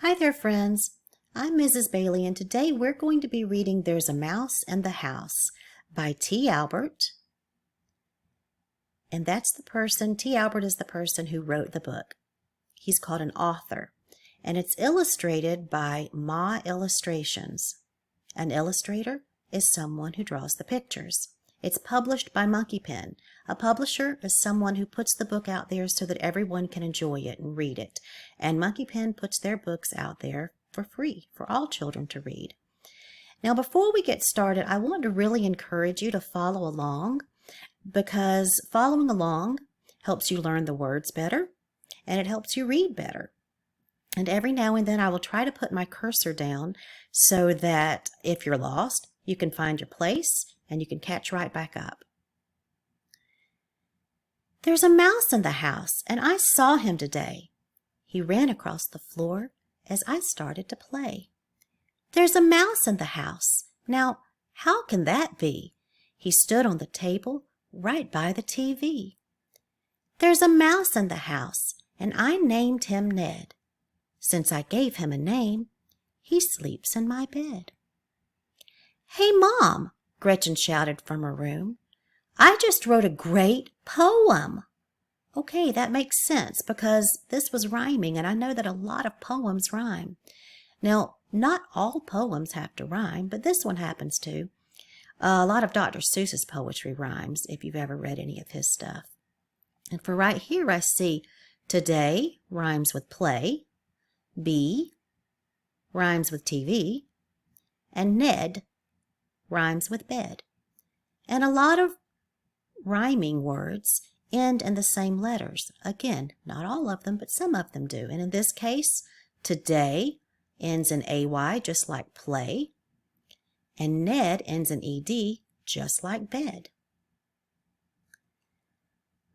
Hi there, friends. I'm Mrs. Bailey, and today we're going to be reading There's a Mouse in the House by T. Albert. And T. Albert is the person who wrote the book. He's called an author, and it's illustrated by Ma Illustrations. An illustrator is someone who draws the pictures. It's published by Monkey Pen. A publisher is someone who puts the book out there so that everyone can enjoy it and read it. And Monkey Pen puts their books out there for free for all children to read. Now, before we get started, I want to really encourage you to follow along, because following along helps you learn the words better and it helps you read better. And every now and then I will try to put my cursor down so that if you're lost, you can find your place and you can catch right back up. There's a mouse in the house, and I saw him today. He ran across the floor as I started to play. There's a mouse in the house. Now, how can that be? He stood on the table right by the TV. There's a mouse in the house, and I named him Ned. Since I gave him a name, he sleeps in my bed. Hey, Mom, Gretchen shouted from her room. I just wrote a great poem. Okay, that makes sense because this was rhyming, and I know that a lot of poems rhyme. Now, not all poems have to rhyme, but this one happens to. A lot of Dr. Seuss's poetry rhymes, if you've ever read any of his stuff. And for right here, I see today rhymes with play, B rhymes with TV, and Ned rhymes with bed. And a lot of rhyming words end in the same letters. Again, not all of them, but some of them do. And in this case, today ends in AY, just like play, and Ned ends in ED, just like bed.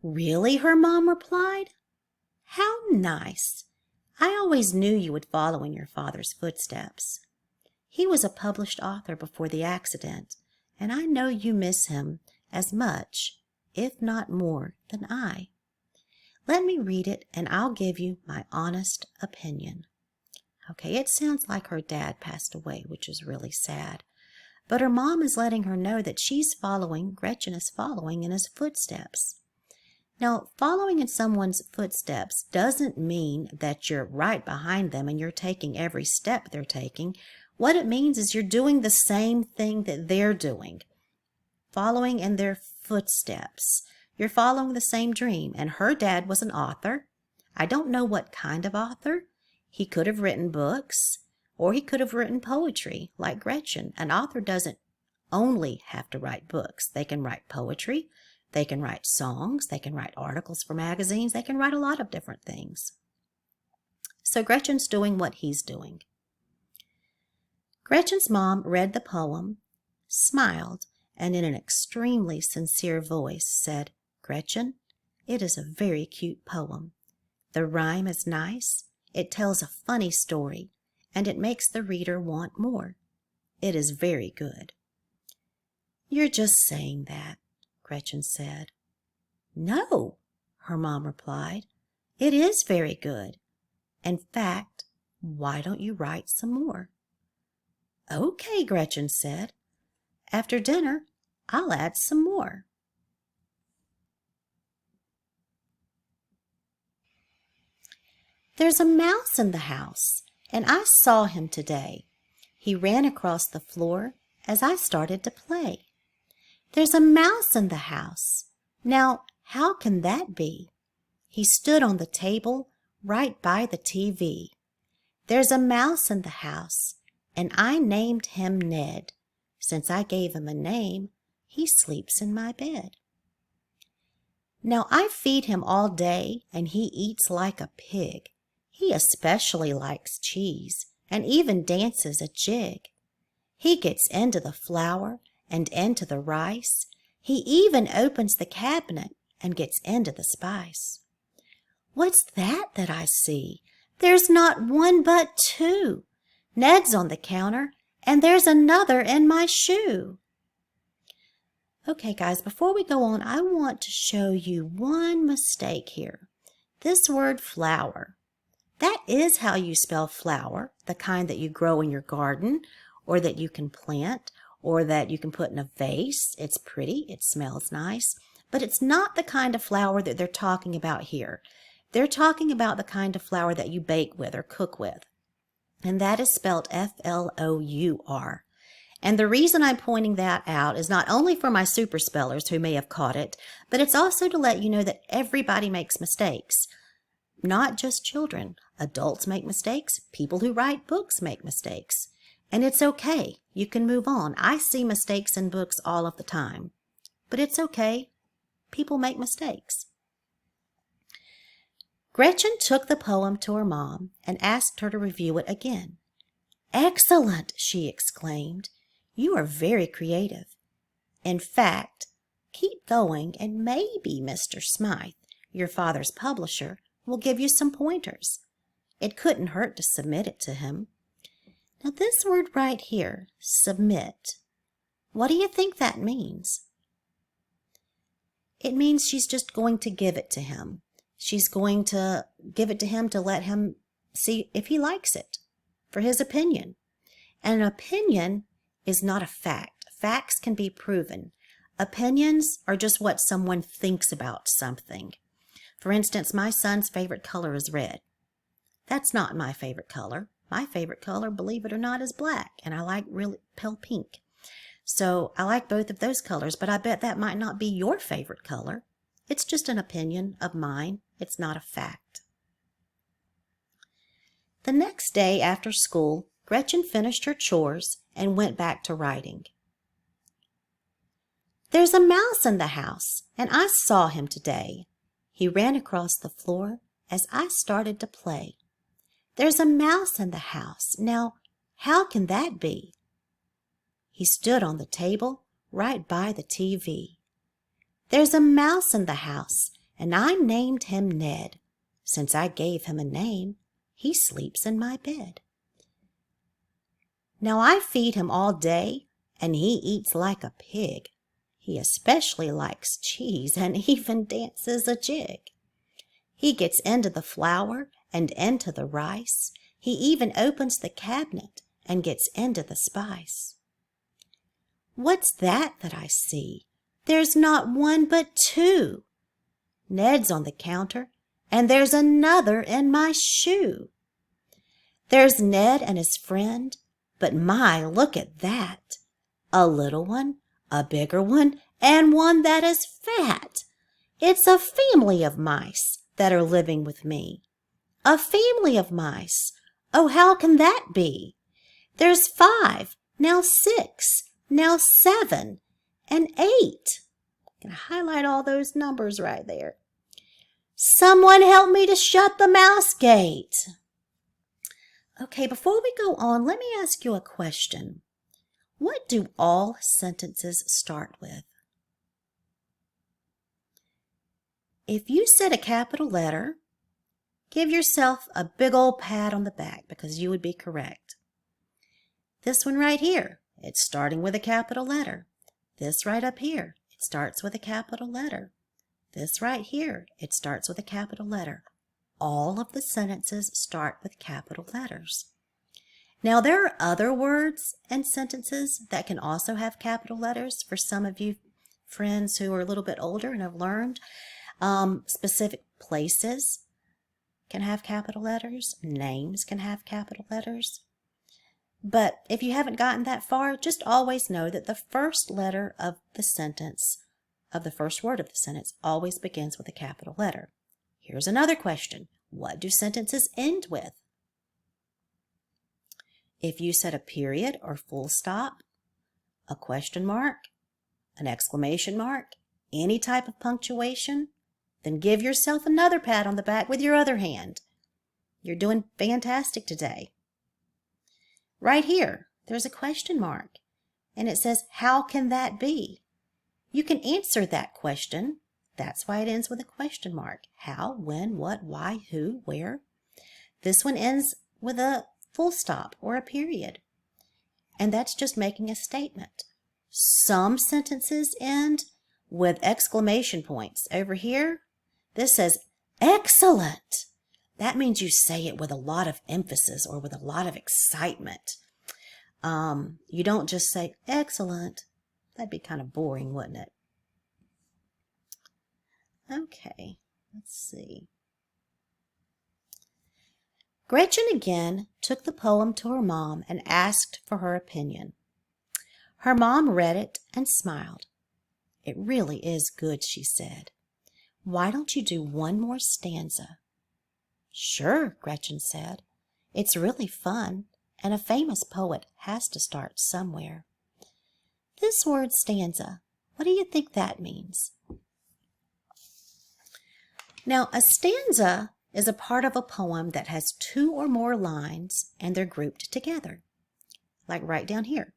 Really? Her mom replied. How nice. I always knew you would follow in your father's footsteps. He was a published author before the accident, and I know you miss him as much, if not more, than I. Let me read it, and I'll give you my honest opinion. Okay, it sounds like her dad passed away, which is really sad. But her mom is letting her know that Gretchen is following in his footsteps. Now, following in someone's footsteps doesn't mean that you're right behind them and you're taking every step they're taking. What it means is you're doing the same thing that they're doing, following in their footsteps. You're following the same dream, and her dad was an author. I don't know what kind of author. He could have written books, or he could have written poetry, like Gretchen. An author doesn't only have to write books. They can write poetry. They can write songs, they can write articles for magazines, they can write a lot of different things. So Gretchen's doing what he's doing. Gretchen's mom read the poem, smiled, and in an extremely sincere voice said, Gretchen, it is a very cute poem. The rhyme is nice, it tells a funny story, and it makes the reader want more. It is very good. You're just saying that, Gretchen said. No, her mom replied. It is very good. In fact, why don't you write some more? Okay, Gretchen said. After dinner, I'll add some more. There's a mouse in the house, and I saw him today. He ran across the floor as I started to play. There's a mouse in the house. Now, how can that be? He stood on the table right by the TV. There's a mouse in the house, and I named him Ned. Since I gave him a name, he sleeps in my bed. Now, I feed him all day, and he eats like a pig. He especially likes cheese, and even dances a jig. He gets into the flour and into the rice. He even opens the cabinet and gets into the spice. What's that I see? There's not one but two. Ned's on the counter, and there's another in my shoe. Okay, guys, before we go on, I want to show you one mistake here. This word flour. That is how you spell flower, the kind that you grow in your garden, or that you can plant, or that you can put in a vase. It's pretty, it smells nice, but it's not the kind of flour that they're talking about here. They're talking about the kind of flour that you bake with or cook with, and that is spelled F-L-O-U-R. And the reason I'm pointing that out is not only for my super spellers who may have caught it, but it's also to let you know that everybody makes mistakes. Not just children. Adults make mistakes. People who write books make mistakes. And it's okay. You can move on. I see mistakes in books all of the time. But it's okay. People make mistakes. Gretchen took the poem to her mom and asked her to review it again. "Excellent!" she exclaimed. "You are very creative. In fact, keep going and maybe Mr. Smythe, your father's publisher, will give you some pointers. It couldn't hurt to submit it to him." Now this word right here, submit, what do you think that means? It means she's just going to give it to him. She's going to give it to him to let him see if he likes it, for his opinion. And an opinion is not a fact. Facts can be proven. Opinions are just what someone thinks about something. For instance, my son's favorite color is red. That's not my favorite color. My favorite color, believe it or not, is black, and I like really pale pink. So I like both of those colors, but I bet that might not be your favorite color. It's just an opinion of mine. It's not a fact. The next day after school, Gretchen finished her chores and went back to writing. "There's a mouse in the house, and I saw him today. He ran across the floor as I started to play. There's a mouse in the house. Now, how can that be? He stood on the table right by the TV. There's a mouse in the house, and I named him Ned. Since I gave him a name, he sleeps in my bed. Now I feed him all day, and he eats like a pig. He especially likes cheese and even dances a jig. He gets into the flour and into the rice. He even opens the cabinet and gets into the spice. What's that I see? There's not one but two. Ned's on the counter, and there's another in my shoe. There's Ned and his friend, but my, look at that. A little one, a bigger one, and one that is fat. It's a family of mice that are living with me. A family of mice. Oh, how can that be? There's 5, now 6, now 7, and 8. I'm going to highlight all those numbers right there. Someone help me to shut the mouse gate. Okay, before we go on, let me ask you a question. What do all sentences start with? If you said a capital letter, give yourself a big old pat on the back because you would be correct. This one right here, it's starting with a capital letter. This right up here, it starts with a capital letter. This right here, it starts with a capital letter. All of the sentences start with capital letters. Now, there are other words and sentences that can also have capital letters. For some of you friends who are a little bit older and have learned, specific places can have capital letters. Names can have capital letters. But if you haven't gotten that far, just always know that the first letter of the sentence, of the first word of the sentence, always begins with a capital letter. Here's another question. What do sentences end with? If you said a period or full stop, a question mark, an exclamation mark, any type of punctuation, then give yourself another pat on the back with your other hand. You're doing fantastic today. Right here, there's a question mark, and it says, how can that be? You can answer that question. That's why it ends with a question mark. How, when, what, why, who, where. This one ends with a full stop or a period, and that's just making a statement. Some sentences end with exclamation points. Over here, this says, excellent. That means you say it with a lot of emphasis or with a lot of excitement. You don't just say, excellent. That'd be kind of boring, wouldn't it? Okay, let's see. Gretchen again took the poem to her mom and asked for her opinion. Her mom read it and smiled. It really is good, she said. Why don't you do one more stanza? Sure, Gretchen said. It's really fun, and a famous poet has to start somewhere. This word stanza, what do you think that means? Now, a stanza is a part of a poem that has 2 or more lines and they're grouped together, like right down here.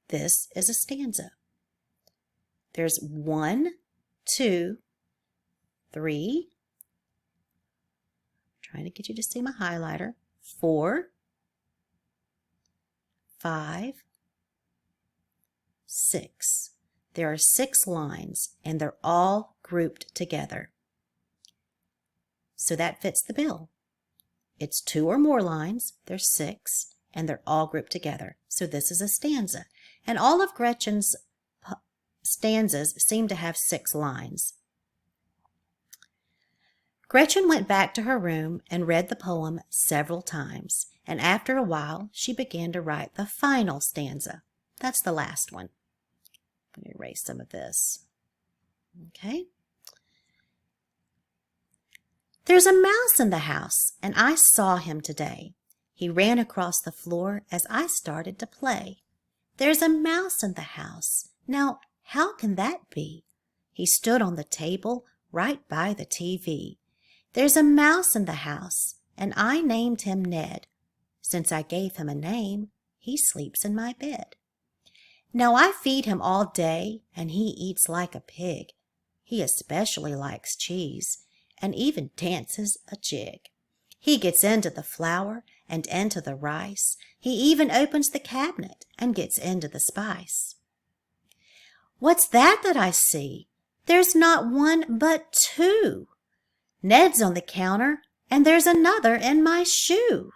This is a stanza. There's 1, 2, 3, trying to get you to see my highlighter, 4, 5, 6. There are 6 lines and they're all grouped together. So that fits the bill. It's 2 or more lines, there's 6, and they're all grouped together. So this is a stanza. And all of Gretchen's stanzas seem to have 6 lines. Gretchen went back to her room and read the poem several times, and after a while she began to write the final stanza. That's the last one. Let me erase some of this. Okay. There's a mouse in the house, and I saw him today. He ran across the floor as I started to play. There's a mouse in the house. Now, how can that be? He stood on the table right by the TV. There's a mouse in the house, and I named him Ned. Since I gave him a name, he sleeps in my bed. Now I feed him all day, and he eats like a pig. He especially likes cheese, and even dances a jig. He gets into the flour and into the rice. He even opens the cabinet and gets into the spice. What's that I see? There's not one but 2. Ned's on the counter, and there's another in my shoe.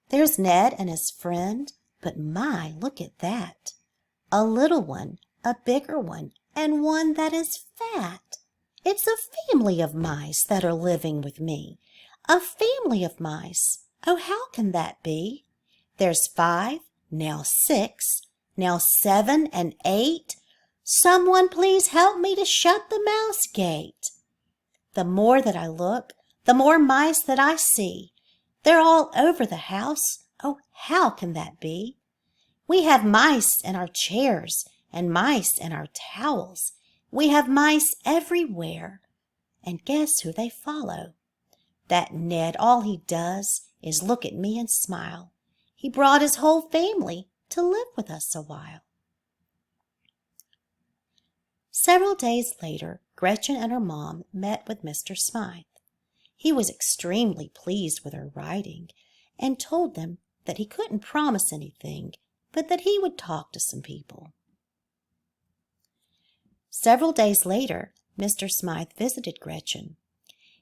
There's Ned and his friend, but my, look at that. A little one, a bigger one, and one that is fat. It's a family of mice that are living with me. A family of mice. Oh, how can that be? There's 5, now 6, now 7 and 8. Someone please help me to shut the mouse gate. The more that I look, the more mice that I see. They're all over the house. Oh, how can that be? We have mice in our chairs and mice in our towels. We have mice everywhere. And guess who they follow? That Ned, all he does is look at me and smile. He brought his whole family to live with us a while. Several days later, Gretchen and her mom met with Mr. Smythe. He was extremely pleased with her writing and told them that he couldn't promise anything, but that he would talk to some people. Several days later, Mr. Smythe visited Gretchen.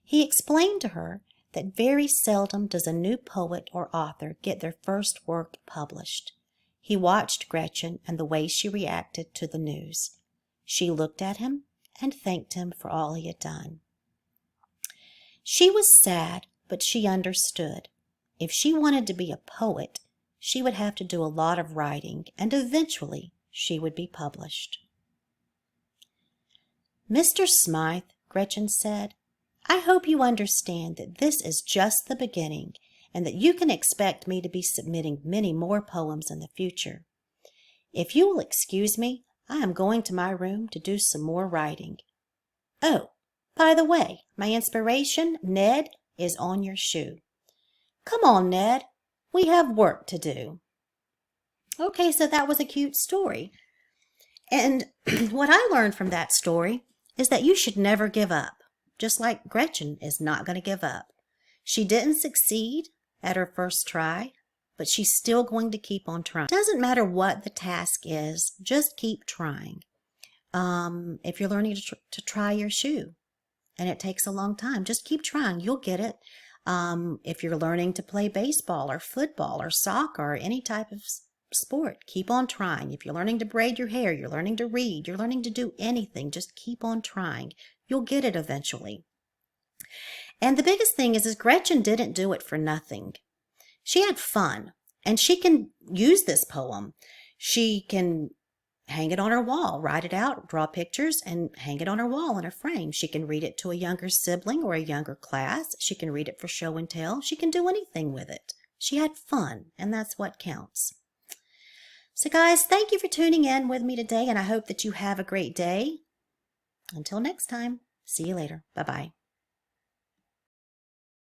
He explained to her that very seldom does a new poet or author get their first work published. He watched Gretchen and the way she reacted to the news. She looked at him and thanked him for all he had done. She was sad, but she understood. If she wanted to be a poet, she would have to do a lot of writing, and eventually she would be published. Mr. Smythe, Gretchen said, I hope you understand that this is just the beginning and that you can expect me to be submitting many more poems in the future. If you will excuse me, I am going to my room to do some more writing. Oh, by the way, my inspiration, Ned, is on your shoe. Come on, Ned. We have work to do. Okay, so that was a cute story. And what I learned from that story is that you should never give up, just like Gretchen is not going to give up. She didn't succeed at her first try, but she's still going to keep on trying. It doesn't matter what the task is, just keep trying. If you're learning to try your shoe, and it takes a long time. Just keep trying. You'll get it. If you're learning to play baseball or football or soccer or any type of sport, keep on trying. If you're learning to braid your hair, you're learning to read, you're learning to do anything, just keep on trying. You'll get it eventually. And the biggest thing is Gretchen didn't do it for nothing. She had fun, and she can use this poem. She can hang it on her wall, write it out, draw pictures, and hang it on her wall in a frame. She can read it to a younger sibling or a younger class. She can read it for show and tell. She can do anything with it. She had fun, and that's what counts. So guys, thank you for tuning in with me today, and I hope that you have a great day. Until next time, see you later. Bye-bye.